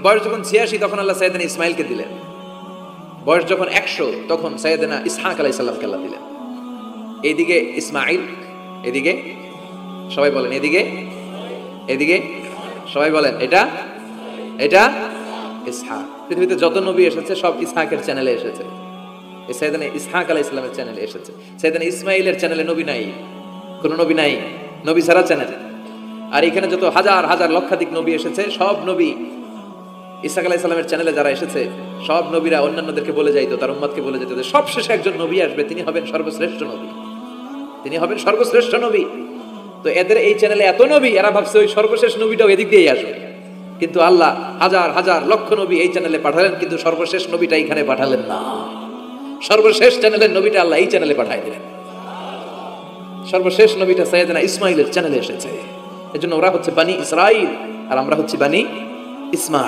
বয়স যখন 86 তখন আল্লাহ সাইয়েদনা ইসমাইলকে দিলেন। বয়স যখন 100 তখন সাইয়েদনা ইসহাক আলাইহিস সালামকে আল্লাহ দিলেন। এইদিকে ইসমাইল, এদিকে সবাই বলেন এদিকে, এদিকে সবাই বলেন এটা এটা ইসহাক। পৃথিবীতে যত নবী এসেছে সব ইসহাকের চ্যানেলে এসেছে। এই সাইয়েদনা ইসহাক আলাইহিস সালামের চ্যানেলে এসেছে। সাইয়েদনা ইসমাইলের চ্যানেলে নবী নাই, কোন নবী নাই, নবী ছাড়া চ্যানেল। আর এখানে যত হাজার হাজার লক্ষাধিক নবী এসেছে সব নবী ইসহাক আলাইহিস সালামের চ্যানেলে যারা এসেছে সব নবীরা অন্যান্যদেরকে বলে যাইতো, তার উম্মতকে বলে যেত যে সবশেষে একজন নবী আসবে, তিনি হবেন সর্বশ্রেষ্ঠ নবী, তিনি হবেন সর্বশ্রেষ্ঠ নবী। তো এদের এই চ্যানেলে এত নবী, এরা ভাবছে ওই সর্বশেষ নবীটাও এদিক দিয়েই আসবে। কিন্তু আল্লাহ হাজার হাজার লক্ষ নবী এই চ্যানেলে পাঠালেন, কিন্তু সর্বশেষ নবীটা এখানে পাঠালেন না। সর্বশেষ চ্যানেলের নবীটা আল্লাহ এই চ্যানেলে পাঠাই দিলেন। সর্বশেষ নবীটা সাইয়েদনা ইসমাইলের চ্যানেলে এসেছে। এজন্য ওরা হচ্ছে বানি ইসরাইল আর আমরা হচ্ছি বানি ইসমাইল।